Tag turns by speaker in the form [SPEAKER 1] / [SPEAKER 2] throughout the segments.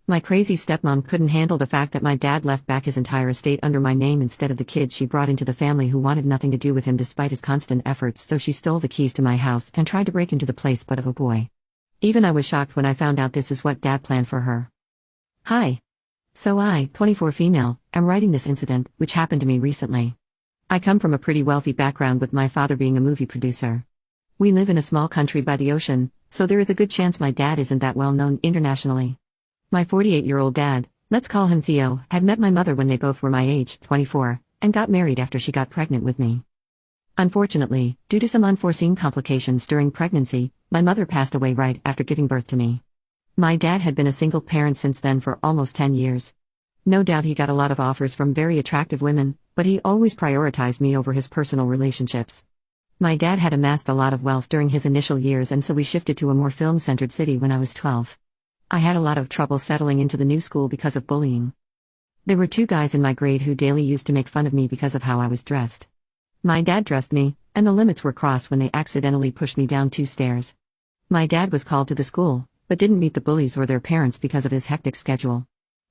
[SPEAKER 1] My crazy stepmom couldn't handle the fact that my dad left back his entire estate under my name instead of the kid she brought into the family who wanted nothing to do with him despite his constant efforts, so she stole the keys to my house and tried to break into the place, but oh boy. Even I was shocked when I found out this is what dad planned for her. Hi. So I, 24 female, am writing this incident, which happened to me recently. I come from a pretty wealthy background with my father being a movie producer. We live in a small country by the ocean, so there is a good chance my dad isn't that well known internationally. My 48-year-old dad, let's call him Theo, had met my mother when they both were my age, 24, and got married after she got pregnant with me. Unfortunately, due to some unforeseen complications during pregnancy, my mother passed away right after giving birth to me. My dad had been a single parent since then for almost 10 years. No doubt he got a lot of offers from very attractive women, but he always prioritized me over his personal relationships. My dad had amassed a lot of wealth during his initial years, and so we shifted to a more film-centered city when I was 12. I had a lot of trouble settling into the new school because of bullying. There were 2 guys in my grade who daily used to make fun of me because of how I was dressed. My dad dressed me, and the limits were crossed when they accidentally pushed me down 2 stairs. My dad was called to the school, but didn't meet the bullies or their parents because of his hectic schedule.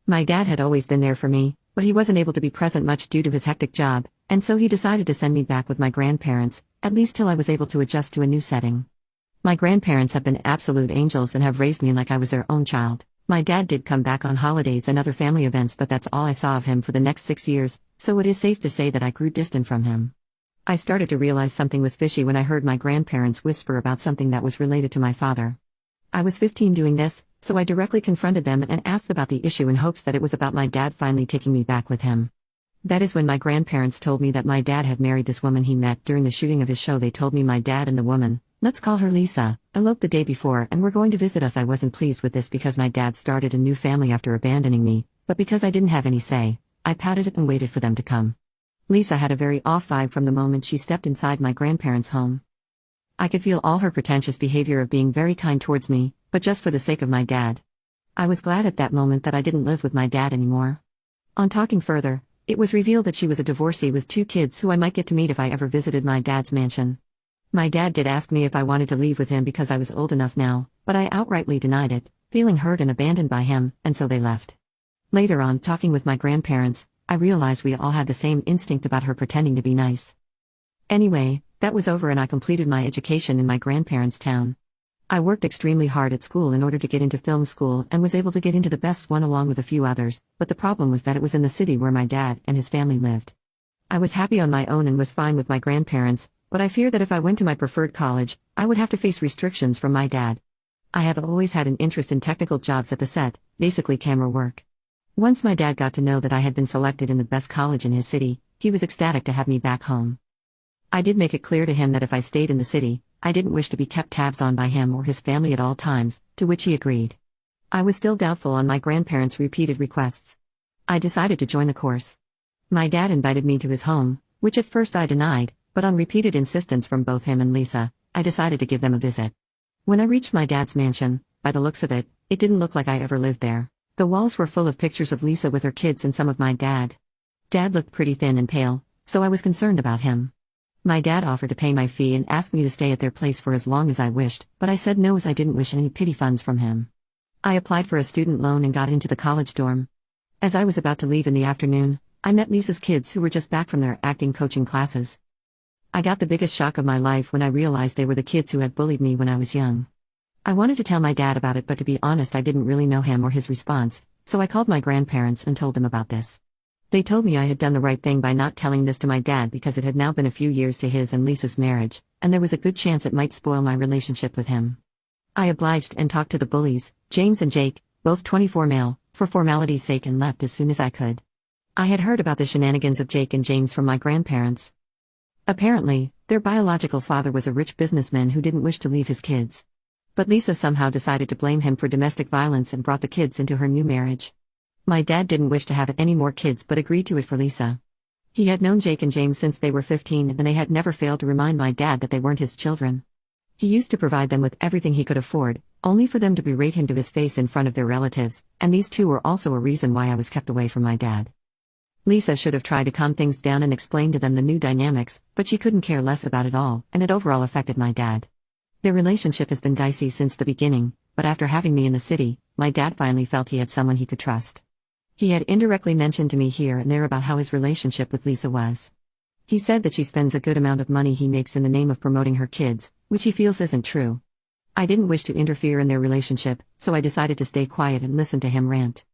[SPEAKER 1] My dad had always been there for me, but he wasn't able to be present much due to his hectic job, and so he decided to send me back with my grandparents, at least till I was able to adjust to a new setting. My grandparents have been absolute angels and have raised me like I was their own child. My dad did come back on holidays and other family events, but that's all I saw of him for the next 6 years, so it is safe to say that I grew distant from him. I started to realize something was fishy when I heard my grandparents whisper about something that was related to my father. I was 15 doing this, so I directly confronted them and asked about the issue in hopes that it was about my dad finally taking me back with him. That is when my grandparents told me that my dad had married this woman he met during the shooting of his show. They told me my dad and the woman, let's call her Lisa, eloped the day before and were going to visit us. I wasn't pleased with this because my dad started a new family after abandoning me, but because I didn't have any say, I pouted it and waited for them to come. Lisa had a very off vibe from the moment she stepped inside my grandparents' home. I could feel all her pretentious behavior of being very kind towards me, but just for the sake of my dad. I was glad at that moment that I didn't live with my dad anymore. On talking further, it was revealed that she was a divorcee with 2 kids who I might get to meet if I ever visited my dad's mansion. My dad did ask me if I wanted to leave with him because I was old enough now, but I outrightly denied it, feeling hurt and abandoned by him, and so they left. Later on, talking with my grandparents, I realized we all had the same instinct about her pretending to be nice. Anyway, that was over and I completed my education in my grandparents' town. I worked extremely hard at school in order to get into film school and was able to get into the best one along with a few others, but the problem was that it was in the city where my dad and his family lived. I was happy on my own and was fine with my grandparents, but I feared that if I went to my preferred college, I would have to face restrictions from my dad. I have always had an interest in technical jobs at the set, basically camera work. Once my dad got to know that I had been selected in the best college in his city, he was ecstatic to have me back home. I did make it clear to him that if I stayed in the city, I didn't wish to be kept tabs on by him or his family at all times, to which he agreed. I was still doubtful on my grandparents' repeated requests. I decided to join the course. My dad invited me to his home, which at first I denied, but on repeated insistence from both him and Lisa, I decided to give them a visit. When I reached my dad's mansion, by the looks of it, it didn't look like I ever lived there. The walls were full of pictures of Lisa with her kids and some of my dad. Dad looked pretty thin and pale, so I was concerned about him. My dad offered to pay my fee and asked me to stay at their place for as long as I wished, but I said no as I didn't wish any pity funds from him. I applied for a student loan and got into the college dorm. As I was about to leave in the afternoon, I met Lisa's kids who were just back from their acting coaching classes. I got the biggest shock of my life when I realized they were the kids who had bullied me when I was young. I wanted to tell my dad about it, but to be honest I didn't really know him or his response, so I called my grandparents and told them about this. They told me I had done the right thing by not telling this to my dad because it had now been a few years to his and Lisa's marriage, and there was a good chance it might spoil my relationship with him. I obliged and talked to the bullies, James and Jake, both 24 male, for formality's sake and left as soon as I could. I had heard about the shenanigans of Jake and James from my grandparents. Apparently, their biological father was a rich businessman who didn't wish to leave his kids. But Lisa somehow decided to blame him for domestic violence and brought the kids into her new marriage. My dad didn't wish to have any more kids but agreed to it for Lisa. He had known Jake and James since they were 15 and they had never failed to remind my dad that they weren't his children. He used to provide them with everything he could afford, only for them to berate him to his face in front of their relatives, and these two were also a reason why I was kept away from my dad. Lisa should have tried to calm things down and explain to them the new dynamics, but she couldn't care less about it all, and it overall affected my dad. Their relationship has been dicey since the beginning, but after having me in the city, my dad finally felt he had someone he could trust. He had indirectly mentioned to me here and there about how his relationship with Lisa was. He said that she spends a good amount of money he makes in the name of promoting her kids, which he feels isn't true. I didn't wish to interfere in their relationship, so I decided to stay quiet and listen to him rant.